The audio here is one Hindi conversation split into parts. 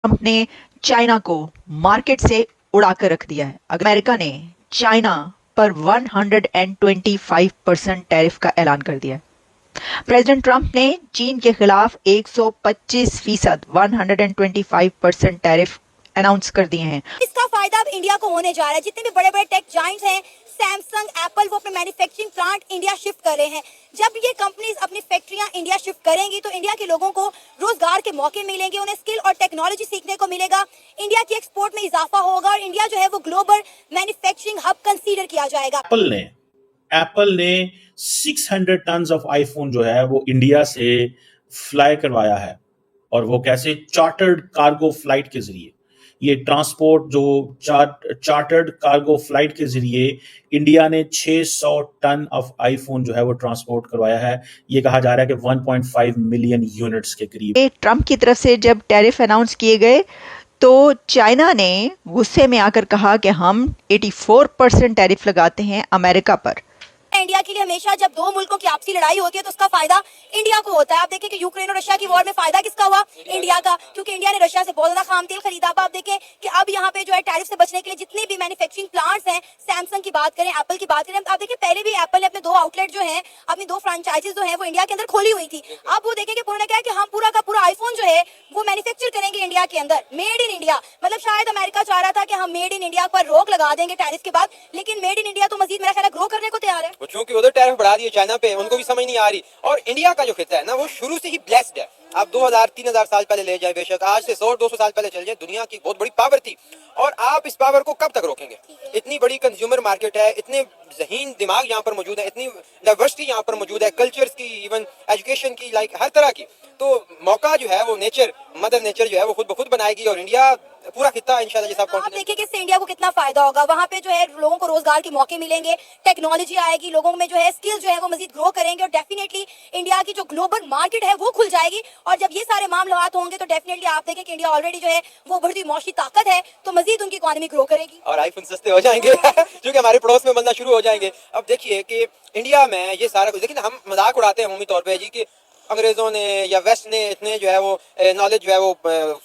ट्रंप ने चाइना को मार्केट से उड़ाकर रख दिया है। अमेरिका ने चाइना पर 125% टैरिफ का ऐलान कर दिया है। प्रेसिडेंट ट्रंप ने चीन के खिलाफ 125% 125% टैरिफ अनाउंस कर दिए हैं। इसका फायदा अब इंडिया को होने जा रहा है। जितने भी बड़े बड़े टेक जाइंट्स हैं, सैमसंग, एप्पल, वो अपने मैन्युफैक्चरिंग प्लांट इंडिया शिफ्ट कर रहे हैं। जब ये कंपनीज अपनी फैक्ट्रियां इंडिया शिफ्ट करेंगी तो इंडिया के लोगों को रोजगार के मौके मिलेंगे, उन्हें स्किल और टेक्नोलॉजी सीखने को मिलेगा, इंडिया की एक्सपोर्ट में इजाफा होगा और इंडिया जो है वो ग्लोबल मैन्युफैक्चरिंग हब कंसीडर किया जाएगा। एप्पल ने 600 टन ऑफ आईफोन जो है वो इंडिया से फ्लाई करवाया है, और वो कैसे? चार्टर्ड कार्गो फ्लाइट के जरिए। ये ट्रांसपोर्ट जो चार्टर्ड कार्गो फ्लाइट के जरिए इंडिया ने 600 टन ऑफ आईफोन जो है वो ट्रांसपोर्ट करवाया है। ये कहा जा रहा है कि 1.5 मिलियन यूनिट्स के करीब। ट्रंप की तरफ से जब टैरिफ अनाउंस किए गए तो चाइना ने गुस्से में आकर कहा कि हम 84% टैरिफ लगाते हैं अमेरिका पर। इंडिया के लिए हमेशा जब दो मुल्कों की आपसी लड़ाई होती है तो उसका फायदा इंडिया को होता है। आप देखें कि यूक्रेन और रशिया की वॉर में फायदा किसका हुआ? इंडिया का, क्योंकि इंडिया ने रशिया से बहुत ज्यादा खाम तेल खरीदा। अब आप देखें कि अब यहाँ पे जो है टैरिफ से बचने के लिए जितने भी मैन्युफैक्चरिंग प्लांट्स हैं, सैमसंग की बात करें, एप्पल की बात करें, आप देखें पहले भी एप्पल ने अपने 2 आउटलेट जो है, अपनी 2 फ्रेंचाइजीज जो है वो इंडिया के अंदर खोली हुई थी। अब वो देखें कि उन्होंने कहा कि हम पूरा का पूरा आईफोन जो है वो मैन्युफैक्चर करेंगे इंडिया के अंदर, मेड इन इंडिया। मतलब शायद अमेरिका चाह रहा था कि हम मेड इन इंडिया पर रोक लगा देंगे टैरिफ के बाद, लेकिन मेड इन इंडिया तो मजीद मेरा ख्याल ग्रो करने को तैयार है। क्योंकि उधर टैरिफ बढ़ा दिए चाइना पे, उनको भी समझ नहीं आ रही। और इंडिया का जो खिता है ना वो शुरू से ही ब्लेस्ड है। आप 2000-3000 साल पहले ले जाए, बेशक आज से 100-200 साल पहले चल जाए, दुनिया की बहुत बड़ी पावर थी। और आप इस पावर को कब तक रोकेंगे? इतनी बड़ी कंज्यूमर मार्केट है, इतने ज़हीन दिमाग यहाँ पर मौजूद है, इतनी डाइवर्सिटी यहाँ पर मौजूद है, कल्चर्स की, इवन एजुकेशन की, लाइक हर तरह की। तो मौका जो है वो नेचर, मदर नेचर जो है वो खुद ब खुद बनाएगी और इंडिया पूरा खिता इंशाल्लाह जैसा आप देखिए कि इससे इंडिया को कितना फायदा होगा। वहाँ पे जो है लोगों को रोजगार के मौके मिलेंगे, टेक्नोलॉजी आएगी, लोगों में जो है स्किल जो है वो मजीद ग्रो करेंगे और डेफिनेटली इंडिया की जो ग्लोबल मार्केट है वो खुल जाएगी। और जब ये सारे मामलात होंगे तो डेफिनेटली आप देखें कि इंडिया ऑलरेडी जो है वो बढ़ती मौशी ताकत है, तो मजीद उनकी इकोनॉमी ग्रो करेगी और आईफोन सस्ते हो जाएंगे क्योंकि हमारे पड़ोस में बनना शुरू हो जाएंगे। अब देखिए कि इंडिया में ये सारा कुछ, देखिए हम मजाक उड़ाते हैं अमूमी तौर पर जी कि अंग्रेजों ने या वेस्ट ने इतने जो है वो नॉलेज जो है वो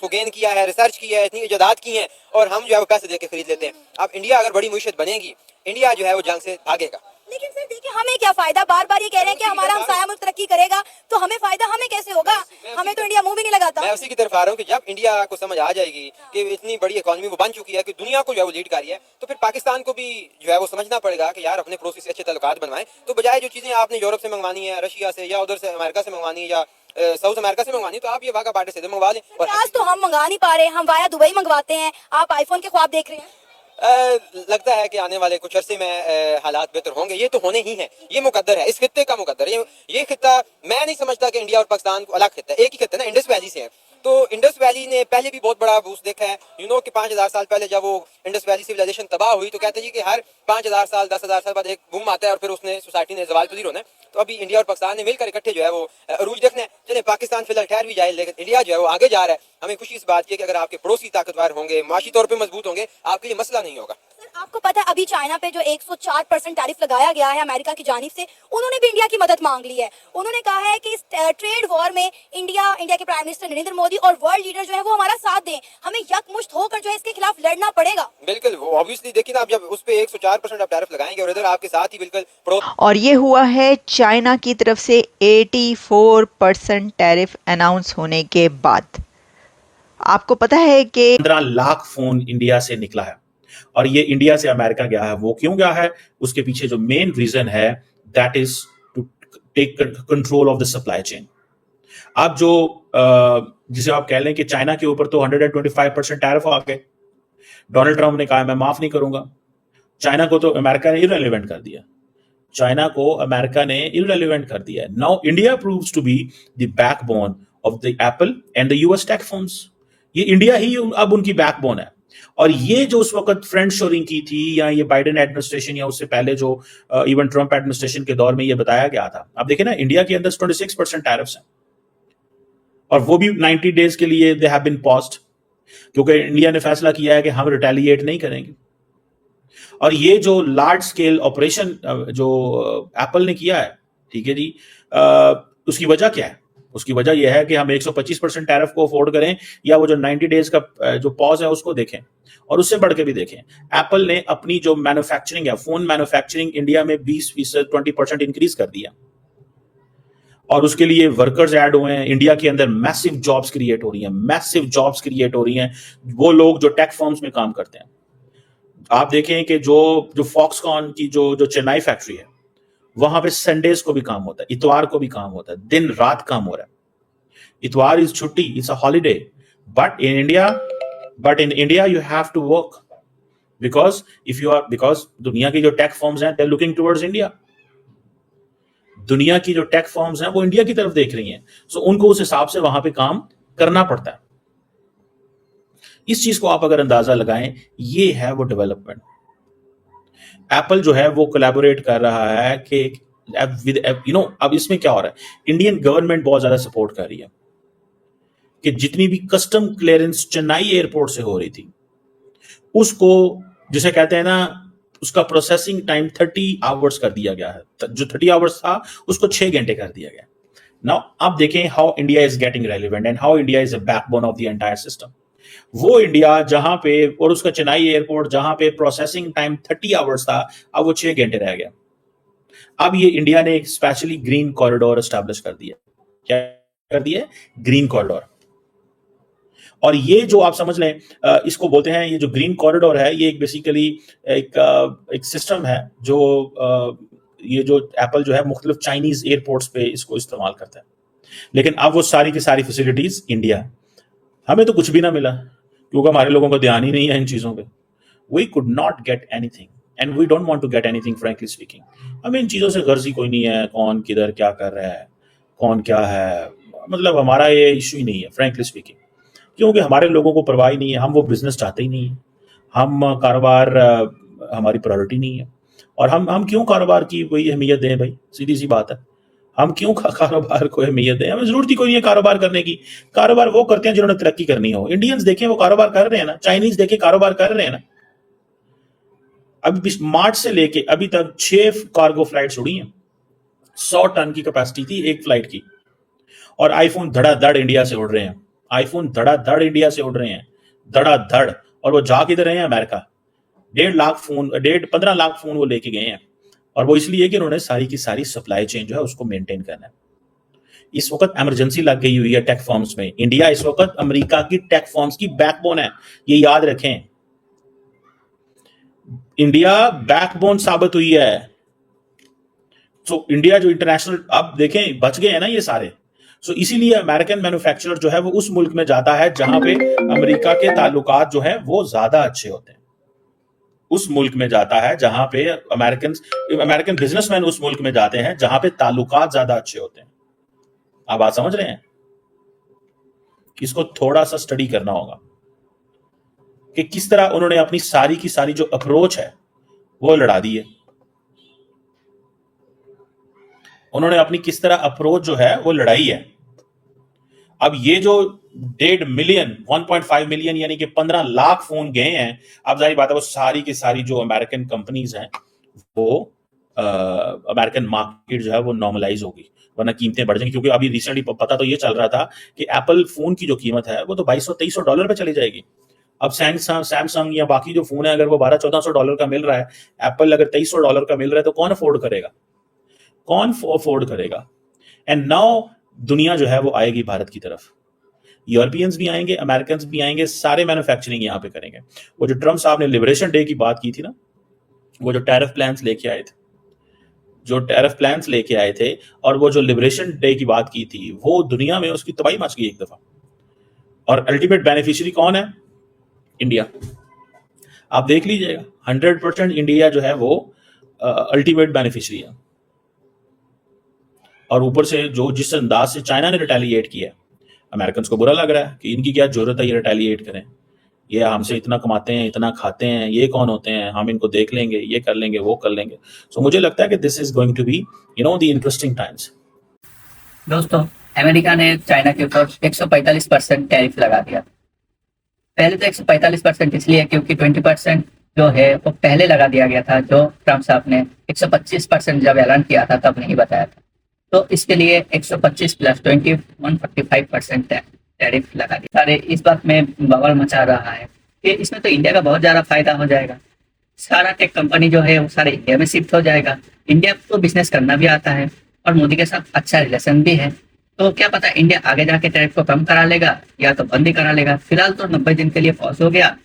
गेन किया है, रिसर्च किया है, इतनी इजादात की हैं और हम जो है वो पैसे दे के खरीद लेते हैं। अब इंडिया अगर बड़ी मुईशत बनेगी, इंडिया जो है वो जंग से भागेगा। लेकिन सर देखिए हमें क्या फायदा? बार बार ये कह रहे हैं कि हमारा हमसाया मुल्क तरक्की करेगा, तो हमें फायदा हमें कैसे होगा? हमें तो इंडिया मुंह भी नहीं लगाता। मैं उसी की तरफ आ रहा हूँ कि जब इंडिया को समझ आ जाएगी कि इतनी बड़ी इकोनॉमी वो बन चुकी है कि दुनिया को जो है वो लीड कर रही है, तो फिर पाकिस्तान को भी जो है वो समझना पड़ेगा कि यार अपने पड़ोसी से अच्छे ताल्लुकात बनवाएं। तो बजाय जो चीजें आपने यूरोप से मंगवानी है, रशिया से या उधर से अमेरिका से मंगवानी है या साउथ अमेरिका से मंगवानी, तो आप ये वाघा बार्डर से मंगवा लें। और आज तो हम मंगा नहीं पा रहे, हम वाया दुबई मंगवाते हैं, आप आईफोन के ख्वाब देख रहे हैं। लगता है कि आने वाले कुछ अरसे में हालात बेहतर होंगे, ये तो होने ही है, ये मुकद्दर है, इस खित्ते का मुकद्दर है। ये खित्ता मैं नहीं समझता कि इंडिया और पाकिस्तान को अलग खित्ता है, एक ही खित्ता है ना, इंडस वैली से है। तो इंडस वैली ने पहले भी बहुत बड़ा बूस्ट देखा है, कि 5000 साल पहले जब वो इंडस वैली सिविलाइजेशन तबाह हुई तो कहते हैं कि हर 5000 साल 10,000 साल बाद एक बूम आता है और फिर उसने सोसाइटी ने जवाल पजीर होना है। तो अभी इंडिया और पाकिस्तान ने मिलकर इकट्ठे जो है वो अरूज देखना है। चले पाकिस्तान फिलहाल ठहर भी जाए, लेकिन इंडिया जो है वो आगे जा रहा है। हमें खुशी इस बात की कि अगर आपके पड़ोसी ताकतवर होंगे, माशी तौर पर मजबूत होंगे, आपके लिए मसला नहीं होगा। आपको पता है अभी चाइना पे जो 104% टैरिफ लगाया गया है अमेरिका की जानिब से, उन्होंने भी इंडिया की मदद मांग ली है। उन्होंने कहा है कि इस ट्रेड वॉर में इंडिया के प्राइम मिनिस्टर नरेंद्र मोदी और वर्ल्ड लीडर जो है वो हमारा साथ दें, हमें यकमुश्त होकर जो है इसके खिलाफ लड़ना पड़ेगा। बिल्कुल, ऑब्वियसली देखिए ना, आप जब उस पे 104% आप टैरिफ लगाएंगे और इधर आपके साथ ही बिल्कुल और ये हुआ है चाइना की तरफ से 84% टैरिफ अनाउंस होने के बाद। आपको पता है कि 15 लाख फोन इंडिया से निकला है और ये इंडिया से अमेरिका गया है। वो क्यों गया है? उसके पीछे जो मेन रीजन है that is to take control of the supply chain. आप जो जिसे आप कह लें कि चाइना के ऊपर तो 125% टैरिफ आ गए, डोनाल्ड ट्रंप ने कहा मैं माफ नहीं करूंगा। चाइना को तो अमेरिका ने इररिलेवेंट कर दिया, now India proves to be the backbone of the Apple and the US tech firms. ये इंडिया ही अब उनकी बैकबोन है। और ये जो उस वक्त फ्रेंड शोरिंग की थी, या ये बाइडेन एडमिनिस्ट्रेशन या उससे पहले जो इवन ट्रंप एडमिनिस्ट्रेशन के दौर में ये बताया गया था, आप देखें ना, इंडिया के अंदर 26% टैरिफ्स हैं और वो भी 90 डेज के लिए दे हैव बीन पॉज्ड, क्योंकि इंडिया ने फैसला किया है कि हम रिटेलिएट नहीं करेंगे। और ये जो लार्ज स्केल ऑपरेशन जो एप्पल ने किया है, ठीक है जी, उसकी वजह क्या है? उसकी वजह यह है कि हम 125% टैरिफ को अफोर्ड करें या वो जो 90 डेज का जो पॉज है उसको देखें, और उससे बढ़ के भी देखें। एप्पल ने अपनी जो मैन्युफैक्चरिंग है, फोन मैन्युफैक्चरिंग इंडिया में 20% 20% इंक्रीज कर दिया, और उसके लिए वर्कर्स ऐड हुए हैं। इंडिया के अंदर मैसिव जॉब्स क्रिएट हो रही हैं, मैसिव जॉब्स क्रिएट हो रही हैं। वो लोग जो टेक फर्म्स में काम करते हैं, आप देखें कि जो फॉक्सकॉन की जो चेन्नई फैक्ट्री है, वहां पे संडेज को भी काम होता है, इतवार को भी काम होता है, दिन रात काम हो रहा है। इतवार इज छुट्टी, it's a holiday, but in India you have to work because दुनिया की जो टेक फर्म्स हैं, they are looking towards India. दुनिया की जो टेक फर्म्स हैं वो इंडिया की तरफ देख रही हैं, सो उनको उस हिसाब से वहां पे काम करना पड़ता है। इस चीज को आप अगर अंदाजा लगाएं, ये है वो डेवलपमेंट। एप्पल जो है वो कोलैबोरेट कर रहा है कि अब इसमें क्या हो रहा है, इंडियन गवर्नमेंट बहुत ज्यादा सपोर्ट कर रही है कि जितनी भी कस्टम क्लियरेंस चेन्नई एयरपोर्ट से हो रही थी, उसको जिसे कहते हैं ना, उसका प्रोसेसिंग टाइम 30 आवर्स कर दिया गया है। जो 30 आवर्स था उसको 6 घंटे कर दिया गया। नाउ आप देखें how India is getting relevant and how India is a backbone of the entire system. वो इंडिया जहां पे, और उसका चेन्नई एयरपोर्ट जहां पे प्रोसेसिंग टाइम 30 आवर्स था, अब वो 6 घंटे रह गया। अब ये इंडिया ने एक स्पेशली ग्रीन कॉरिडोर एस्टैब्लिश कर दिया। क्या कर दिया? Green corridor. और ये जो आप समझ लें, इसको बोलते हैं, ये जो ग्रीन कॉरिडोर है, ये एक बेसिकली एक सिस्टम है जो ये जो एप्पल जो है मुख्तलिफ चाइनीज एयरपोर्ट्स पे इसको इस्तेमाल करता है। लेकिन अब वो सारी की सारी फैसिलिटीज इंडिया, हमें तो कुछ भी ना मिला क्योंकि हमारे लोगों का ध्यान ही नहीं है इन चीजों पे। We could not get anything and we don't want to get anything frankly speaking. हमें इन चीजों से गर्ज ही कोई नहीं है, कौन किधर क्या कर रहा है, कौन क्या है, मतलब हमारा ये इशू ही नहीं है फ्रैंकली स्पीकिंग, क्योंकि हमारे लोगों को परवाह नहीं है। हम वो बिजनेस चाहते ही नहीं है, हम कारोबार हमारी प्रायोरिटी नहीं है। और हम क्यों कारोबार की कोई अहमियत दें भाई, सीधी सी बात है, हम क्यों कारोबार को अहमियत दें? हमें जरूरत ही कोई नहीं है कारोबार करने की। कारोबार वो करते हैं जिन्होंने तरक्की करनी हो। इंडियंस देखें वो कारोबार कर रहे हैं ना, चाइनीज देखें कारोबार कर रहे हैं ना। अभी मार्च से लेके अभी तक 6 कार्गो फ्लाइट्स उड़ी हैं, 100 टन की कैपेसिटी थी एक फ्लाइट की, और आईफोन धड़ाधड़ इंडिया से उड़ रहे हैं। आईफोन धड़ाधड़ इंडिया से उड़ रहे हैं, धड़ाधड़। और वो जा किधर रहे हैं? अमेरिका। 15 लाख फोन वो लेके गए हैं, और वो इसलिए कि उन्होंने सारी की सारी सप्लाई चेन जो है उसको मेंटेन करना है। इस वक्त इमरजेंसी लग गई हुई है टेक फर्म्स में। इंडिया इस वक्त अमेरिका की टेक फर्म्स की बैकबोन है, ये याद रखें। इंडिया बैकबोन साबित हुई है। तो इंडिया जो इंटरनेशनल, अब देखें बच गए हैं ना ये सारे। सो इसीलिए अमेरिकन मैन्युफैक्चरर जो है वो उस मुल्क में जाता है जहां पे अमेरिका के ताल्लुकात जो है वो ज्यादा अच्छे होते हैं। उस मुल्क में जाता है जहां पे अमेरिकन बिजनेसमैन उस मुल्क में जाते हैं जहां पे ताल्लुकात ज्यादा अच्छे होते हैं। आप बात समझ रहे हैं? इसको थोड़ा सा स्टडी करना होगा कि किस तरह उन्होंने अपनी सारी की सारी जो अप्रोच है वो लड़ा दी है। उन्होंने अपनी किस तरह अप्रोच जो है वो लड़ाई है। अब ये जो 1.5 मिलियन 1.5 मिलियन यानी कि 15 लाख फोन गए हैं, अब जाहिर बात है वो सारी की सारी जो अमेरिकन कंपनीज हैं वो अमेरिकन मार्केट जो है वो नॉर्मलाइज होगी, वरना कीमतें बढ़ जाएंगी। क्योंकि अभी रिसेंटली पता तो ये चल रहा था कि एप्पल फोन की जो कीमत है वो तो $2200-2300 पे चली जाएगी। अब सैमसंग या बाकी जो फोन है अगर वो $1200-1400 का मिल रहा है, एप्पल अगर $2300 का मिल रहा है, तो कौन अफोर्ड करेगा? कौन अफोर्ड करेगा? एंड नाउ दुनिया जो है वो आएगी भारत की तरफ। यूरोपियंस भी आएंगे, अमेरिकन भी आएंगे, सारे मैन्युफैक्चरिंग यहां पे करेंगे। वो जो ट्रम्प साहब ने लिबरेशन डे की बात की थी ना, वो जो टैरिफ प्लान्स लेके आए थे, और वो जो लिबरेशन डे की बात की थी, वो दुनिया में उसकी तबाही मच गई एक दफा। और अल्टीमेट बेनिफिशियरी कौन है? इंडिया। आप देख लीजिएगा 100% इंडिया जो है वो अल्टीमेट बेनिफिशियरी है। और ऊपर से जो जिस अंदाज से चाइना ने रिटेलिएट किया, अमेरिकन को बुरा लग रहा है कि इनकी क्या जरूरत है ये रिटेलिएट करें, ये हमसे इतना कमाते हैं, इतना खाते हैं, ये कौन होते हैं, हम इनको देख लेंगे, ये कर लेंगे, वो कर लेंगे। सो मुझे लगता है कि this is going to be the interesting times. दोस्तों, अमेरिका ने चाइना के ऊपर 145% टैरिफ लगा दिया। पहले तो 145% इसलिए क्योंकि 20% जो है वो पहले लगा दिया गया था, जो ट्रम्प साहब ने 125% जब ऐलान किया था तब नहीं बताया था। तो इसके लिए 125 प्लस 145% टैरिफ लगा दिया। सारे इस बात में बवाल मचा रहा है कि इसमें तो इंडिया का बहुत ज़्यादा फायदा हो जाएगा। सारा टेक कंपनी जो है वो सारे इंडिया में शिफ्ट हो जाएगा। इंडिया को बिजनेस करना भी आता है और मोदी के साथ अच्छा रिलेशन भी है। तो क्या पता इंडिया आगे जाके टैरिफ को कम करा लेगा या तो बंद ही करा लेगा। फिलहाल तो 90 दिन के लिए पॉज हो गया,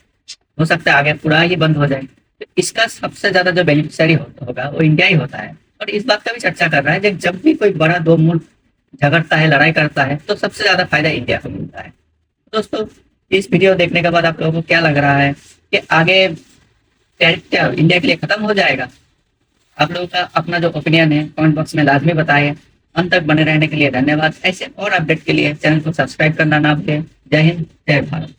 हो सकता है आगे पूरा ही बंद हो जाए। तो इसका सबसे ज्यादा जो बेनिफिशियरी होगा वो इंडिया ही होता है। और इस बात का भी चर्चा कर रहा है कि जब भी कोई बड़ा दो मुल्क झगड़ता है, लड़ाई करता है, तो सबसे ज्यादा फायदा इंडिया को मिलता है। दोस्तों, इस वीडियो देखने के बाद आप लोगों को क्या लग रहा है कि आगे टैरिफ क्या इंडिया के लिए खत्म हो जाएगा? आप लोगों का अपना जो ओपिनियन है कमेंट बॉक्स में लाजमी बताइए। अंत तक बने रहने के लिए धन्यवाद। ऐसे और अपडेट के लिए चैनल को सब्सक्राइब करना ना भूलें। जय हिंद, जय भारत।